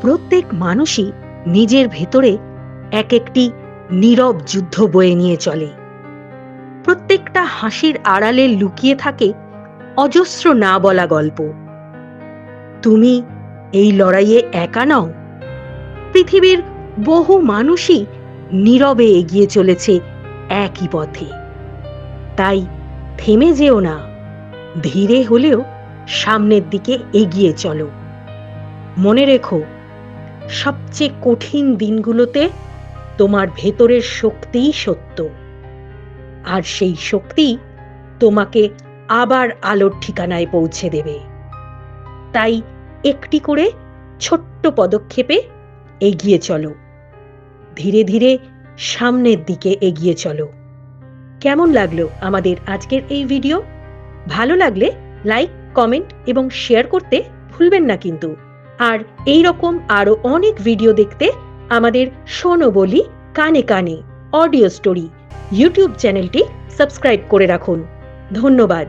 প্রত্যেক মানুষই নিজের ভেতরে এক একটি নীরব যুদ্ধ বয়ে নিয়ে চলে। প্রত্যেকটা হাসির আড়ালে লুকিয়ে থাকে অজস্র না বলা গল্প। তুমি এই লড়াইয়ে একা নও। পৃথিবীর বহু মানুষই নীরবে এগিয়ে চলেছে একই পথে। তাই থেমে যেও না, ধীরে হলেও সামনের দিকে এগিয়ে চলো। মনে রেখো, সবচেয়ে কঠিন দিনগুলোতে তোমার ভেতরের শক্তিই সত্য, আর সেই শক্তি তোমাকে আবার আলোর ঠিকানায় পৌঁছে দেবে। তাই একটি করে ছোট্ট পদক্ষেপে এগিয়ে চলো, ধীরে ধীরে সামনের দিকে এগিয়ে চলো। কেমন লাগলো আমাদের আজকের এই ভিডিও? ভালো লাগলে লাইক, কমেন্ট এবং শেয়ার করতে ভুলবেন না কিন্তু। আর এই রকম আরো অনেক ভিডিও দেখতে আমাদের শোনো বলি কানে কানে অডিও স্টোরি ইউটিউব চ্যানেলটি সাবস্ক্রাইব করে রাখুন। ধন্যবাদ।